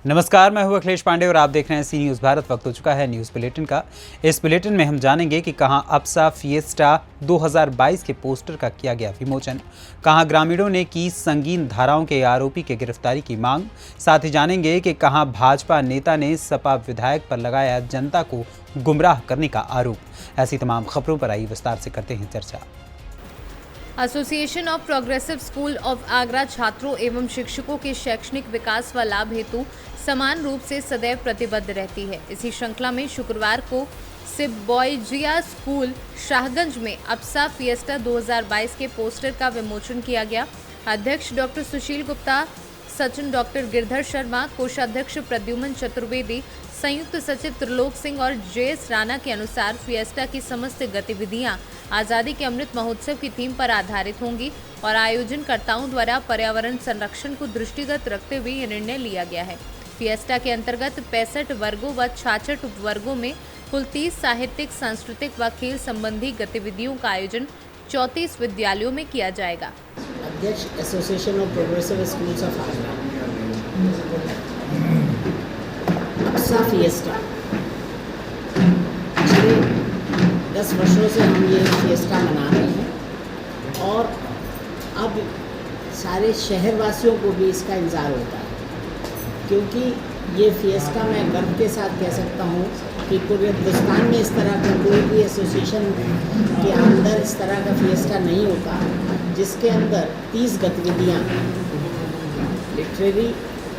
नमस्कार, मैं हूं अखिलेश पांडे और आप देख रहे हैं सी न्यूज़ भारत। वक्त हो चुका है न्यूज़ बुलेटिन का। इस बुलेटिन में हम जानेंगे कि कहां अप्सा फिएस्टा 2022 के पोस्टर का किया गया विमोचन, कहां ग्रामीणों ने की संगीन धाराओं के आरोपी के गिरफ्तारी की मांग। साथ ही जानेंगे कि कहां भाजपा नेता ने सपा विधायक पर लगाया जनता को गुमराह करने का आरोप। ऐसी तमाम खबरों पर आई विस्तार से करते हैं चर्चा। Association of progressive school of Agra छात्रों एवं शिक्षकों के शैक्षणिक विकास व लाभ हेतु समान रूप से सदैव प्रतिबद्ध रहती है। इसी श्रृंखला में शुक्रवार को सिबॉयजिया स्कूल शाहगंज में अप्सा फिएस्टा 2022 के पोस्टर का विमोचन किया गया। अध्यक्ष डॉक्टर सुशील गुप्ता, सचिन डॉक्टर गिरधर शर्मा, कोषाध्यक्ष प्रद्युमन चतुर्वेदी, संयुक्त सचिव त्रिलोक सिंह और जेएस राणा के अनुसार फिएस्टा की समस्त गतिविधियां आज़ादी के अमृत महोत्सव की थीम पर आधारित होंगी और आयोजनकर्ताओं द्वारा पर्यावरण संरक्षण को दृष्टिगत रखते हुए यह निर्णय लिया गया है। फिएस्टा के अंतर्गत 65 वर्गों व 66 उपवर्गों में कुल 30 साहित्यिक, सांस्कृतिक व खेल संबंधी गतिविधियों का आयोजन 34 विद्यालयों में किया जाएगा। अध्यक्ष association of progressive schools of Agra, APSA fiesta. पिछले 10 वर्षों से हम ये फिएस्टा मना रहे हैं और अब सारे शहरवासियों को भी इसका इंतज़ार होता है, क्योंकि ये फिएस्टा मैं गर्व के साथ कह सकता हूँ कि पूरे हिंदुस्तान में इस तरह का कोई भी एसोसिएशन के अंदर इस तरह का फिएस्टा नहीं होता जिसके अंदर 30 गतिविधियाँ लिटरेरी,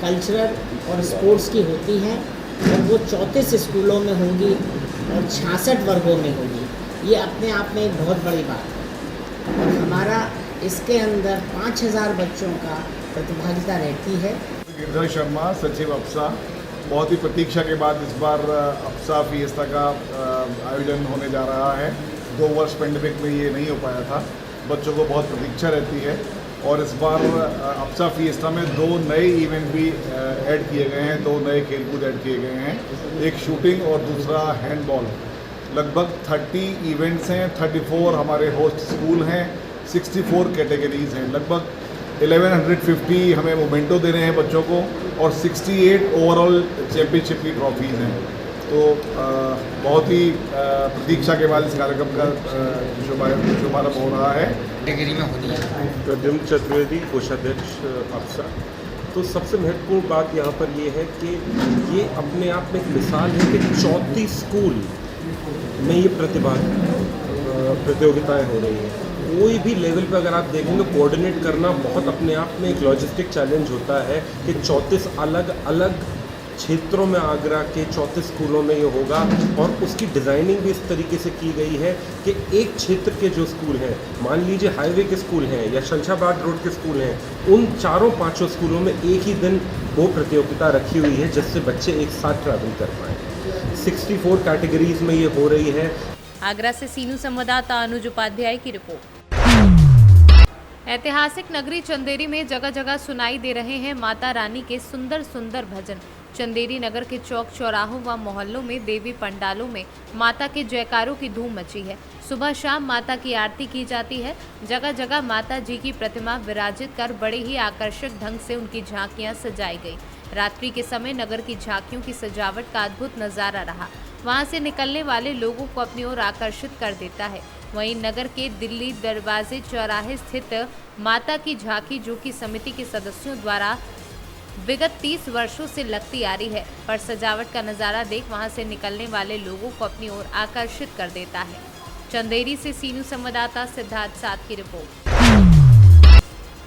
कल्चरल और स्पोर्ट्स की होती हैं और वो 34 स्कूलों में होंगी और 66 वर्गों में होगी। ये अपने आप में एक बहुत बड़ी बात है और हमारा इसके अंदर 5000 बच्चों का प्रतिभागिता रहती है। गिरधर शर्मा, सचिव अप्सा। बहुत ही प्रतीक्षा के बाद इस बार अप्सा फिएस्टा का आयोजन होने जा रहा है। 2 वर्ष पेंडेमिक में ये नहीं हो पाया था। बच्चों को बहुत प्रतीक्षा रहती है और इस बार अप्सा फिएस्टा में 2 नए इवेंट भी ऐड किए गए हैं, 2 नए खेलकूद ऐड किए गए हैं, एक शूटिंग और दूसरा हैंडबॉल। लगभग 30 इवेंट्स हैं, 34 हमारे होस्ट स्कूल हैं, 64 कैटेगरीज हैं, लगभग 1150 हमें मोमेंटो दे रहे हैं बच्चों को और 68 ओवरऑल चैम्पियनशिप की ट्रॉफीज़ हैं। तो बहुत ही प्रतीक्षा के बाद इस कार्यक्रम का शुभारंभ हो रहा है। कैटेगरी में होती है प्रद्युमन चतुर्वेदी, कोषाध्यक्ष अप्सा। तो सबसे महत्वपूर्ण बात यहाँ पर ये है कि ये अपने आप में एक मिसाल है कि 34 स्कूल में ये प्रतियोगिताएं हो रही हैं। कोई भी लेवल पे अगर आप देखेंगे कोऑर्डिनेट करना बहुत अपने आप में एक लॉजिस्टिक चैलेंज होता है कि 34 अलग अलग क्षेत्रों में आगरा के 34 स्कूलों में ये होगा और उसकी डिज़ाइनिंग भी इस तरीके से की गई है कि एक क्षेत्र के जो स्कूल हैं, मान लीजिए हाईवे के स्कूल हैं या शमशाबाद रोड के स्कूल हैं, उन 4-5 स्कूलों में एक ही दिन वो प्रतियोगिता रखी हुई है जिससे बच्चे एक साथ ट्रैवल कर पाएँ। 64 कैटेगरीज में ये हो रही है। आगरा से सीनू संवाददाता अनुज उपाध्याय की रिपोर्ट। ऐतिहासिक नगरी चंदेरी में जगह जगह सुनाई दे रहे हैं माता रानी के सुंदर सुंदर भजन। चंदेरी नगर के चौक चौराहों व मोहल्लों में देवी पंडालों में माता के जयकारों की धूम मची है। सुबह शाम माता की आरती की जाती है। जगह जगह माता जी की प्रतिमा विराजित कर बड़े ही आकर्षक ढंग से उनकी झांकियां सजाई गई। रात्रि के समय नगर की झांकियों की सजावट का अद्भुत नजारा रहा। वहां से निकलने वाले लोगों को अपनी ओर आकर्षित कर देता है। वहीं नगर के दिल्ली दरवाजे चौराहे स्थित माता की झांकी, जो कि समिति के सदस्यों द्वारा विगत 30 वर्षों से लगती आ रही है, पर सजावट का नजारा देख वहां से निकलने वाले लोगों को अपनी ओर आकर्षित कर देता है। चंदेरी से सीनू संवाददाता सिद्धार्थ साथ की रिपोर्ट।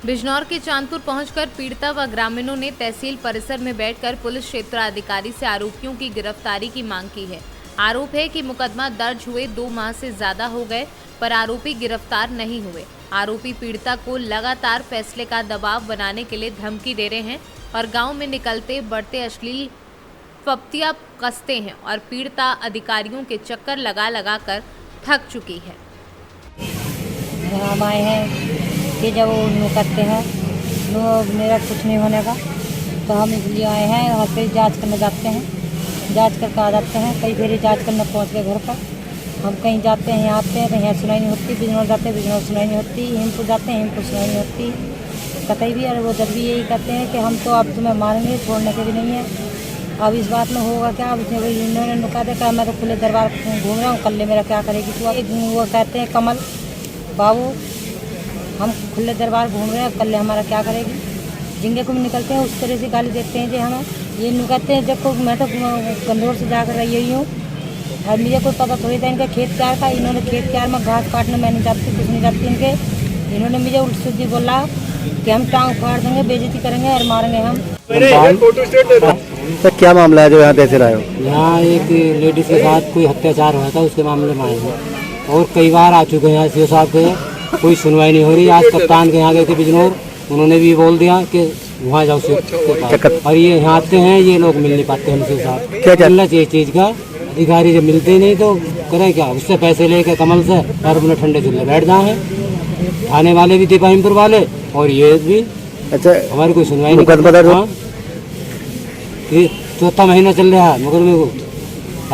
बिजनौर के चांदपुर पहुंचकर पीड़िता व ग्रामीणों ने तहसील परिसर में बैठकर पुलिस क्षेत्राधिकारी से आरोपियों की गिरफ्तारी की मांग की है। आरोप है कि मुकदमा दर्ज हुए 2 माह से ज्यादा हो गए, पर आरोपी गिरफ्तार नहीं हुए। आरोपी पीड़िता को लगातार फैसले का दबाव बनाने के लिए धमकी दे रहे हैं और गांव में निकलते बढ़ते अश्लील फप्तियां कसते हैं और पीड़िता अधिकारियों के चक्कर लगा लगा कर थक चुकी है। हम आए हैं कि जब वो करते हैं मेरा कुछ नहीं होने का, तो हम इसलिए आए हैं। वहाँ पे जाँच करने जाते हैं, जांच करके आ जाते हैं। कई देरी जांच करने पहुँच गए घर पर। हम कहीं जाते हैं, यहाँ आते हैं, कहीं सुनाई नहीं होती। बिजनौर जाते हैं, बिजनौर सुनाई नहीं होती। हिमपुर जाते हैं, हिमपुर सुनाई नहीं होती। कतई भी। और वो जब भी यही कहते हैं कि हम तो अब तुम्हें मारेंगे, छोड़ने के भी नहीं है। अब इस बात में होगा क्या? अब इन्होंने नुका देखा, मैं तो खुले दरबार घूम रहा हूँ, कल मेरा क्या करेगी तू? वो कहते हैं कमल बाबू हम खुले दरबार घूम रहे हैं, कल हमारा क्या करेगी? जिंगे को भी निकलते हैं उस तरह से गाली देते हैं जो हमें ये नुकाते हैं। देखो मैं तो गंदौर से जाकर रही हूँ और मुझे कोई पता थोड़ी था इनके खेत क्यार का। इन्होंने खेत क्यार में घास काटने मैं नहीं जाती, कुछ नहीं जाती इनके। इन्होंने मुझे उल्टी सीधी बोला कि हम टांग फाड़ देंगे, बेइज्जती करेंगे और मारेंगे हम। तो क्या मामला है जो यहाँ तहसील आए हो? यहाँ एक लेडीज के साथ कोई अत्याचार हुआ था, उसके मामले में आए हैं और कई बार आ चुके हैं सीओ साहब के, कोई सुनवाई नहीं हो रही। आज कप्तान के यहाँ गए थे बिजनौर, उन्होंने भी बोल दिया कि वहाँ जाओ सीओ के पास। और ये यहाँ आते हैं, ये लोग मिल नहीं पाते हमसे साहब। क्या चलना चाहिए चीज़ का? अधिकारी जब मिलते ही नहीं तो करें क्या? उससे पैसे लेके कमल से और अपने ठंडे चूल्हे बैठ जाए हैं। थाने वाले भी दीपाहिमपुर वाले और ये भी। अच्छा, हमारी कोई सुनवाई नहीं। हाँ, ये चौथा महीना चल रहा है मुकदमे को,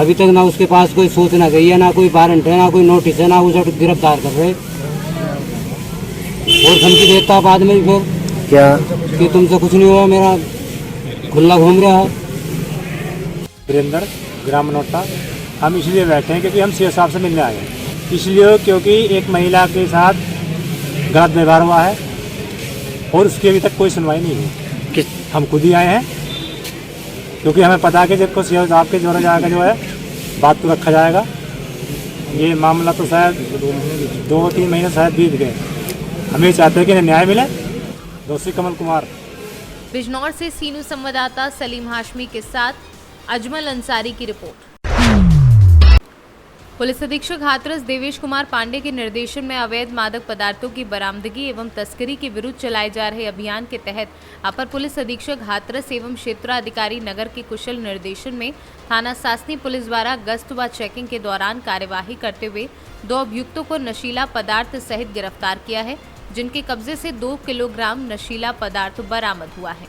अभी तक ना उसके पास कोई सूचना गई है, ना कोई वारंट है, ना कोई नोटिस है, ना उसे गिरफ्तार कर रहे और धमकी देता बाद में फिर क्या कि तुमसे कुछ नहीं हुआ, मेरा खुला घूम रहा है। वीरेंद्र ग्राम नोटा। हम इसलिए बैठे हैं क्योंकि हम सीओ साहब से मिलने आए हैं, इसलिए क्योंकि एक महिला के साथ गलत व्यवहार हुआ है और उसकी अभी तक कोई सुनवाई नहीं हुई। हम खुद ही आए हैं क्योंकि हमें पता है कि जब को सीओ साहब के जोड़ा जाएगा जो है बात को रखा जाएगा। ये मामला तो शायद 2-3 महीने शायद बीत गए। हमें चाहते हैं कि न्याय मिले। दोषी कमल कुमार। बिजनौर से सीनू संवाददाता सलीम हाशमी के साथ अजमल अंसारी की रिपोर्ट। पुलिस अधीक्षक हाथरस देवेश कुमार पांडे के निर्देशन में अवैध मादक पदार्थों की बरामदगी एवं तस्करी के विरुद्ध चलाए जा रहे अभियान के तहत अपर पुलिस अधीक्षक हाथरस एवं क्षेत्राधिकारी नगर के कुशल निर्देशन में थाना सासनी पुलिस द्वारा गश्त व चेकिंग के दौरान कार्यवाही करते हुए 2 अभियुक्तों को नशीला पदार्थ सहित गिरफ्तार किया है, जिनके कब्जे से 2 किलोग्राम नशीला पदार्थ बरामद हुआ है।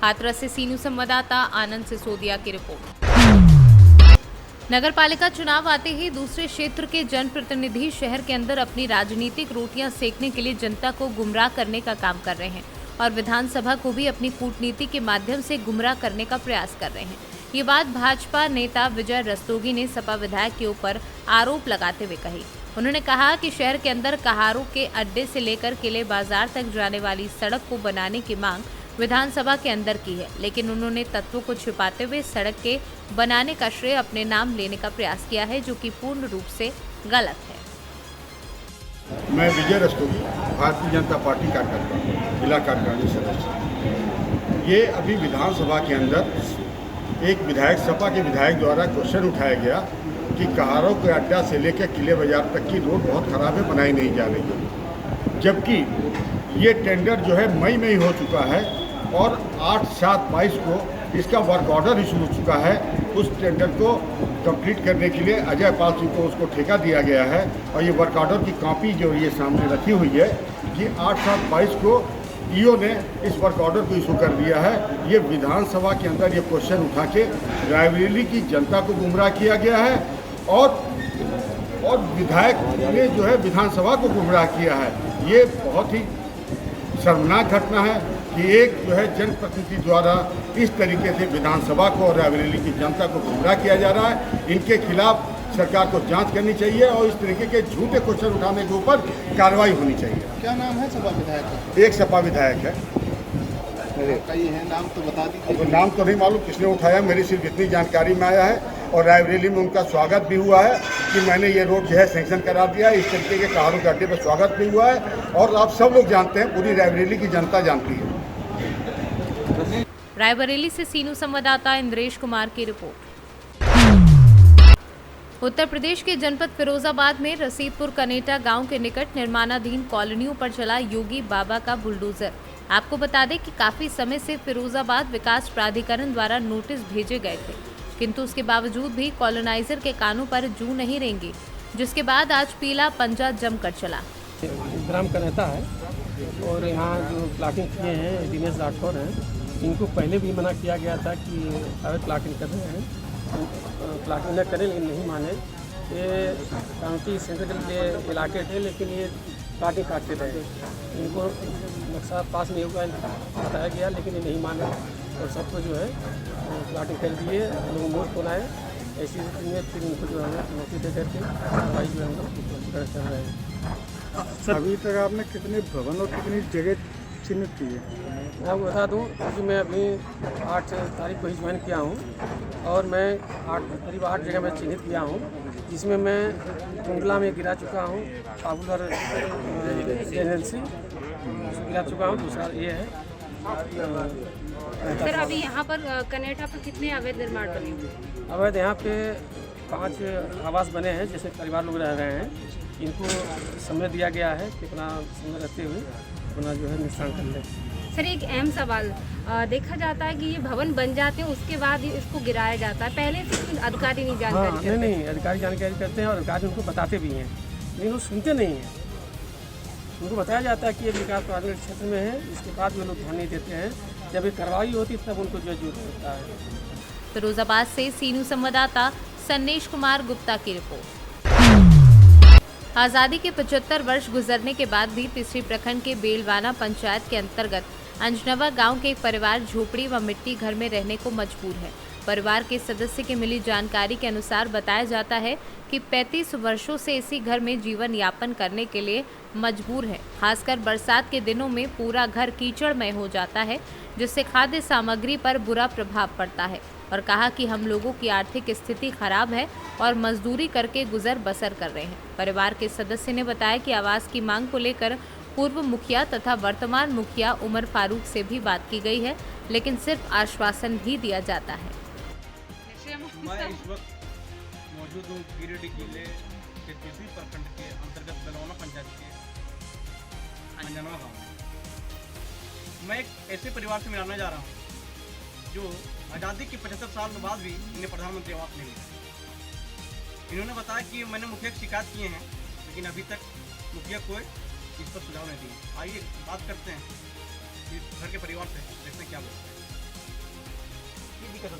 हाथरस से सीनू संवाददाता आनंद सिसोदिया की रिपोर्ट। नगर पालिका चुनाव आते ही दूसरे क्षेत्र के जनप्रतिनिधि शहर के अंदर अपनी राजनीतिक रोटियां सेकने के लिए जनता को गुमराह करने का काम कर रहे हैं और विधानसभा को भी अपनी कूटनीति के माध्यम से गुमराह करने का प्रयास कर रहे हैं। ये बात भाजपा नेता विजय रस्तोगी ने सपा विधायक के ऊपर आरोप लगाते हुए कही। उन्होंने कहा कि शहर के अंदर कहारों के अड्डे से लेकर किले बाजार तक जाने वाली सड़क को बनाने की मांग विधानसभा के अंदर की है, लेकिन उन्होंने तत्वों को छिपाते हुए सड़क के बनाने का श्रेय अपने नाम लेने का प्रयास किया है, जो कि पूर्ण रूप से गलत है। मैं विजय रस्तोगी, भारतीय जनता पार्टी कार्यकर्ता, जिला कार्यकारिणी सदस्य। ये अभी विधानसभा के अंदर एक विधायक, सपा के विधायक द्वारा क्वेश्चन उठाया गया कि कहारों के अड्डा से लेकर किले बाजार तक की रोड बहुत खराब है, बनाई नहीं जा रही है, जबकि ये टेंडर जो है मई में ही हो चुका है और 8/7/22 को इसका वर्क ऑर्डर इशू हो चुका है। उस टेंडर को कंप्लीट करने के लिए अजय पाल सिंह को उसको ठेका दिया गया है और ये वर्क ऑर्डर की कॉपी जो ये सामने रखी हुई है, ये 8/7/22 को ईओ ने इस वर्क ऑर्डर को इशू कर दिया है। ये विधानसभा के अंदर ये क्वेश्चन उठा के रायबरेली की जनता को गुमराह किया गया है और विधायक ने जो है विधानसभा को गुमराह किया है। ये बहुत ही शर्मनाक घटना है कि एक जो है जनप्रतिनिधि द्वारा इस तरीके से विधानसभा को और रायबरेली की जनता को गुमराह किया जा रहा है। इनके खिलाफ सरकार को जांच करनी चाहिए और इस तरीके के झूठे क्वेश्चन उठाने के ऊपर कार्रवाई होनी चाहिए। क्या नाम है सपा विधायक का? एक सपा विधायक है। कई है, नाम तो बता दीजिए। नाम तो नहीं मालूम किसने उठाया, मेरी सिर्फ इतनी जानकारी में आया है और रायबरेली में उनका स्वागत भी हुआ है कि मैंने ये रोड जो है सैंक्शन करा दिया है। इस तरीके के कहारों के अड्डे पर स्वागत भी हुआ है और आप सब लोग जानते हैं, पूरी रायबरेली की जनता जानती है। रायबरेली से सीनू संवाददाता इंद्रेश कुमार की रिपोर्ट। उत्तर प्रदेश के जनपद फिरोजाबाद में रसीदपुर कनेटा गांव के निकट निर्माणाधीन कॉलोनियों पर चला योगी बाबा का बुलडोजर। आपको बता दें कि काफी समय से फिरोजाबाद विकास प्राधिकरण द्वारा नोटिस भेजे गए थे, किंतु उसके बावजूद भी कॉलोनाइजर के कानों पर जू नहीं रेंगी, जिसके बाद आज पीला पंजा जमकर चला। ग्राम कनेटा है और यहाँ जो प्लाटिंग किए हैं दिनेश राठौर हैं, इनको पहले भी मना किया गया था कि अवैध प्लाटिंग कर रहे हैं, प्लाटिंग न करें, लेकिन नहीं माने। ये काउंटी सेंट्रल के इलाके थे, लेकिन ये प्लाटिंग काटते रहे। इनको नक्शा पास नहीं हुआ बताया गया, लेकिन ये नहीं माने और सबको जो है प्लाटिंग कर दिए, लोग मोट को लाए, ऐसी स्थिति में फिर उनको जो है नौकरी दे करके कार्रवाई जो है हम लोग कर रहे हैं। अभी तक आपने कितने भवन और कितनी जगह चिन्हित की है? मैं आपको बता दूं क्योंकि मैं अभी 8 तारीख को ही ज्वाइन किया हूं और मैं करीब 8 जगह मैं चिन्हित किया हूं, जिसमें मैं कुंडला में गिरा चुका हूं, पॉपुलर एजेंसी गिरा चुका हूं, दूसरा ये है। सर अभी यहाँ पर कनेठा पर कितने अवैध निर्माण बने हुए? अवैध यहाँ पे 5 आवास बने हैं, जैसे परिवार लोग रह रहे हैं। इनको समय दिया गया है कि अपना समय रहते हुए अपना जो है निशान कर ले। सर एक अहम सवाल, देखा जाता है कि ये भवन बन जाते हैं उसके बाद ही इसको गिराया जाता है, पहले से अधिकारी नहीं जानकारी करते? नहीं, अधिकारी जानकारी करते हैं और अधिकारी उनको बताते भी हैं, लेकिन वो सुनते नहीं हैं। उनको बताया जाता है कि ये विकास प्राथमिक क्षेत्र में है, इसके बाद भी लोग ध्यान नहीं देते हैं। जब ये कार्रवाई होती तब उनको जो होता है। फिरोजाबाद से सीनू संवाददाता सन्नेश कुमार गुप्ता की रिपोर्ट। आज़ादी के 75 वर्ष गुजरने के बाद भी तीसरी प्रखंड के बेलवाना पंचायत के अंतर्गत अंजनवा गांव के एक परिवार झोपड़ी व मिट्टी घर में रहने को मजबूर है। परिवार के सदस्य के मिली जानकारी के अनुसार बताया जाता है कि 35 वर्षों से इसी घर में जीवन यापन करने के लिए मजबूर है। खासकर बरसात के दिनों में पूरा घर कीचड़मय हो जाता है, जिससे खाद्य सामग्री पर बुरा प्रभाव पड़ता है और कहा कि हम लोगों की आर्थिक स्थिति खराब है और मजदूरी करके गुजर बसर कर रहे हैं। परिवार के सदस्य ने बताया कि आवास की मांग को लेकर पूर्व मुखिया तथा वर्तमान मुखिया उमर फारूक से भी बात की गई है, लेकिन सिर्फ आश्वासन ही दिया जाता है। मैं इस वक्त मौजूद हूँ गिरिडीह जिले के तीसरी प्रखंड के अंतर्गत बेलवाना पंचायत के अंजनवा गाँव में। मैं एक ऐसे परिवार से मिलाने जा रहा हूँ जो आज़ादी के 75 साल के बाद भी इन्हें प्रधानमंत्री आवास नहीं मिला। इन्होंने बताया कि मैंने मुखिया की शिकायत किए हैं, लेकिन अभी तक मुखिया कोई इस पर सुझाव नहीं दिए। आइए बात करते हैं इस घर के परिवार से, देखते क्या बोलते हैं। ये दिक्कत है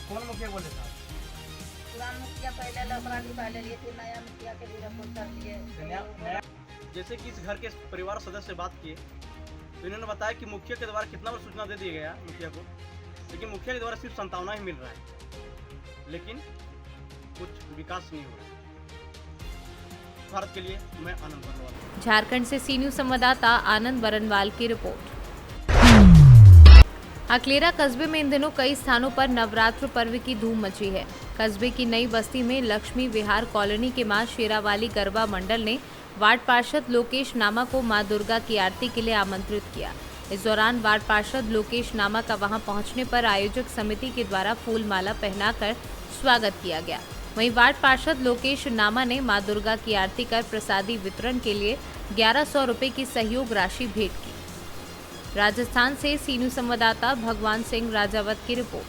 कौन मुखिया बोले था? पुराना मुखिया पहले लिए थे, नया मुखिया के भी रिपोर्ट कर लिए। जैसे कि इस घर के परिवार सदस्य से बात किए तो इन्होंने बताया कि मुखिया के द्वारा कितना बार सूचना दे दिया गया मुखिया को, लेकिन मुखिया के द्वारा सिर्फ संतावना ही मिल रहा है, लेकिन कुछ विकास नहीं हो रहा है। भारत के लिए मैं आनंद बरनवाल। झारखंड से सी न्यूज़ संवाददाता आनंद बरनवाल की रिपोर्ट। अकलेरा कस्बे में इन दिनों कई स्थानों पर नवरात्र पर्व की धूम मची है। कस्बे की नई बस्ती में लक्ष्मी विहार कॉलोनी के मां शेरावाली गरबा मंडल ने वार्ड पार्षद लोकेश नामा को मां दुर्गा की आरती के लिए आमंत्रित किया। इस दौरान वार्ड पार्षद लोकेश नामा का वहां पहुंचने पर आयोजक समिति के द्वारा फूल माला पहनाकर स्वागत किया गया। वहीं वार्ड पार्षद लोकेश नामा ने मां दुर्गा की आरती कर प्रसादी वितरण के लिए 1100 रुपए की सहयोग राशि भेंट की। राजस्थान से सी न्यूज़ संवाददाता भगवान सिंह राजावत की रिपोर्ट।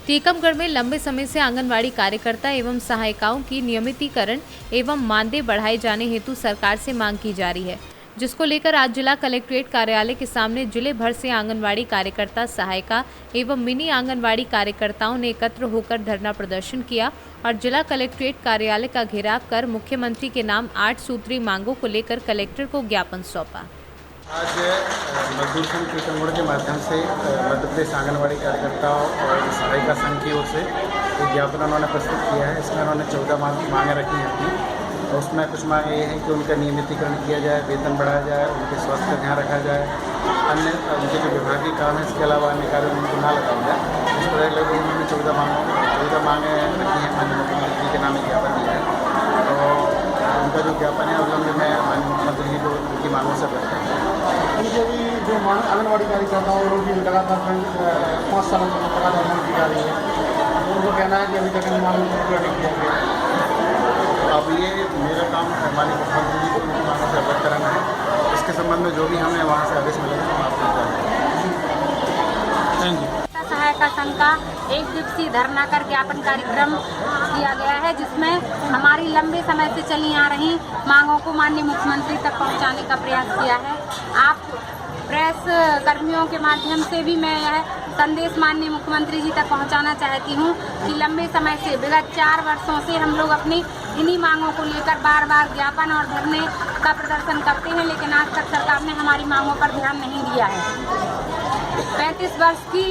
टीकमगढ़ में लंबे समय से आंगनवाड़ी कार्यकर्ता एवं सहायिकाओं की नियमितीकरण एवं मानदेय बढ़ाए जाने हेतु सरकार से मांग की जा रही है, जिसको लेकर आज जिला कलेक्ट्रेट कार्यालय के सामने जिले भर से आंगनवाड़ी कार्यकर्ता, सहायिका एवं मिनी आंगनवाड़ी कार्यकर्ताओं ने एकत्र होकर धरना प्रदर्शन किया और जिला कलेक्ट्रेट कार्यालय का घेराव कर मुख्यमंत्री के नाम 8 सूत्री मांगों को लेकर कलेक्टर को ज्ञापन सौंपा। आज मजदूर संघ टीकमगढ़ के माध्यम से मध्य प्रदेश आंगनवाड़ी कार्यकर्ताओं और सहायिका संघ की ओर से एक ज्ञापन उन्होंने प्रस्तुत किया है। इसमें उन्होंने 14 मांगें रखी हैं अपनी, और उसमें कुछ मांगे ये हैं कि उनका नियमितीकरण किया जाए, वेतन बढ़ाया जाए, उनके स्वास्थ्य का ध्यान रखा जाए, अन्य उनके जो विभागीय काम है इसके अलावा अन्य कार्यों में उनको ना लगाया जाए। इस तरह लगभग उन्होंने 14 मांगें रखी हैं। माननीय मुख्यमंत्री के नाम ज्ञापन दिया है, तो उनका जो ज्ञापन है उल्लंघन में माननीय मुख्यमंत्री जी को उनकी मांगों से करते हैं। उनके भी जो आंगनवाड़ी कार्यकर्ताओं और उनकी लगातार 5 सालों से लगातार मांग की जा रही है, उनको कहना है कि अभी तक मांग पूरा नहीं किया गया। अब ये मेरा काम माननीय मुख्यमंत्री जी को उनकी मांगों से अवगत कराना है। इसके संबंध में जो भी हमें वहाँ से आदेश मिलेगा हम आपको बताएंगे। Thank you. सहायता संघ का 1 दिवसीय धरना कर ज्ञापन कार्यक्रम किया गया है, जिसमें हमारी लंबे समय से चली आ रही मांगों को माननीय मुख्यमंत्री तक पहुंचाने का प्रयास किया है। आप प्रेस कर्मियों के माध्यम से भी मैं यह संदेश माननीय मुख्यमंत्री जी तक पहुंचाना चाहती हूं कि लंबे समय से विगत 4 वर्षों से हम लोग अपनी इन्हीं मांगों को लेकर बार बार ज्ञापन और धरने का प्रदर्शन करते हैं, लेकिन आज तक सरकार ने हमारी मांगों पर ध्यान नहीं दिया है। 35 वर्ष की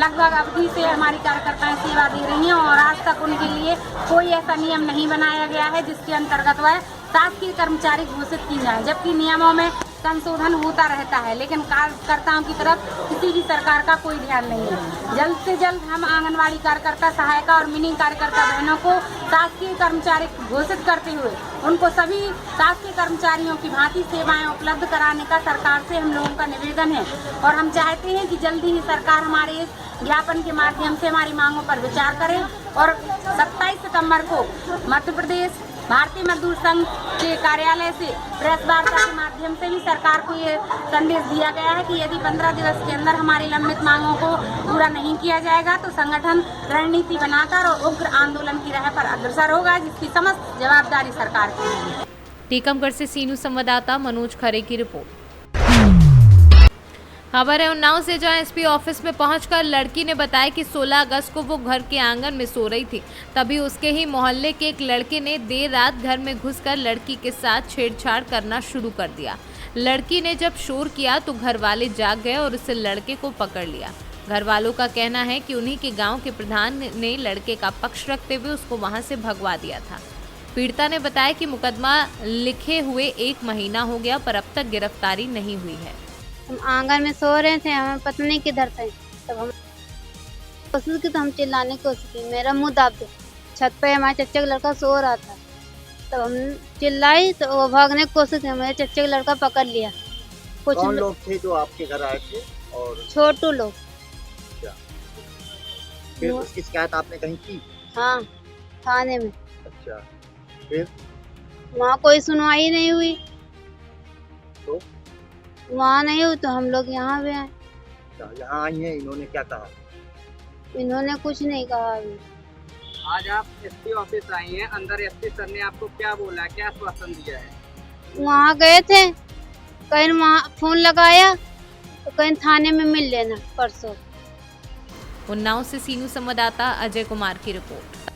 लगभग अवधि से हमारी कार्यकर्ताएं सेवा दे रही हैं और आज तक उनके लिए कोई ऐसा नियम नहीं बनाया गया है जिसके अंतर्गत वह शासकीय कर्मचारी घोषित की जाए, जबकि नियमों में संशोधन होता रहता है, लेकिन कार्यकर्ताओं की तरफ किसी भी सरकार का कोई ध्यान नहीं है। जल्द से जल्द हम आंगनवाड़ी कार्यकर्ता, सहायिका और मिनी कार्यकर्ता बहनों को शासकीय कर्मचारी घोषित करते हुए उनको सभी शासकीय कर्मचारियों की भांति सेवाएं उपलब्ध कराने का सरकार से हम लोगों का निवेदन है और हम चाहते हैं कि जल्दी ही सरकार हमारे इस ज्ञापन के माध्यम से हमारी मांगों पर विचार करे और 27 सितंबर को मध्य प्रदेश भारतीय मजदूर संघ के कार्यालय से प्रेस वार्ता के माध्यम से भी सरकार को ये संदेश दिया गया है कि यदि 15 दिवस के अंदर हमारी लंबित मांगों को पूरा नहीं किया जाएगा तो संगठन रणनीति बनाकर और उग्र आंदोलन की राह पर अग्रसर होगा, जिसकी समस्त जवाबदारी सरकार की है। टीकमगढ़ से सीनू संवाददाता मनोज खरे की रिपोर्ट। खबर है उन्नाव से, जहां एसपी ऑफिस में पहुंचकर लड़की ने बताया कि 16 अगस्त को वो घर के आंगन में सो रही थी, तभी उसके ही मोहल्ले के एक लड़के ने देर रात घर में घुसकर लड़की के साथ छेड़छाड़ करना शुरू कर दिया। लड़की ने जब शोर किया तो घर वाले जाग गए और उस लड़के को पकड़ लिया। घर वालों का कहना है कि उन्हीं के गाँव के प्रधान ने लड़के का पक्ष रखते हुए उसको वहाँ से भगवा दिया था। पीड़िता ने बताया कि मुकदमा लिखे हुए 1 महीना हो गया पर अब तक गिरफ्तारी नहीं हुई है। हम आंगन में सो रहे थे, हमें पता नहीं किधर थे, तब हम कोशिश की तो हम चिल्लाने की कोशिश की, मेरा मुंह दाब दे। छत पे हमारे चच्चे का लड़का सो रहा था, तब हम चिल्लाई तो वो भागने की कोशिश की, मेरे चच्चे का लड़का पकड़ लिया। कुछ कौन लोग थे जो आपके घर आए थे? और छोटू लोग। फिर उसकी शिकायत आपने कहीं की? हाँ, थाने में। अच्छा, फिर वहाँ कोई सुनवाई नहीं हुई, तो वहाँ नहीं हुई तो हम लोग यहाँ भी आए। यहाँ आई हैं, इन्होंने क्या कहा? इन्होंने कुछ नहीं कहा अभी। आज आप एसपी ऑफिस आई हैं, अंदर एसपी सर ने आपको क्या बोला, क्या आश्वासन दिया है? वहाँ गए थे, कहीं वहाँ फोन लगाया तो कहीं थाने में मिल लेना परसों। उन्नाव से सीनू संवाददाता अजय कुमार की रिपोर्ट।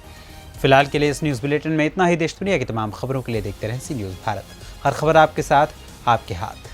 फिलहाल के लिए इस न्यूज़ बुलेटिन में इतना ही। देश दुनिया की तमाम खबरों के लिए देखते रहें सी न्यूज़ भारत। हर खबर आपके साथ, आपके हाथ।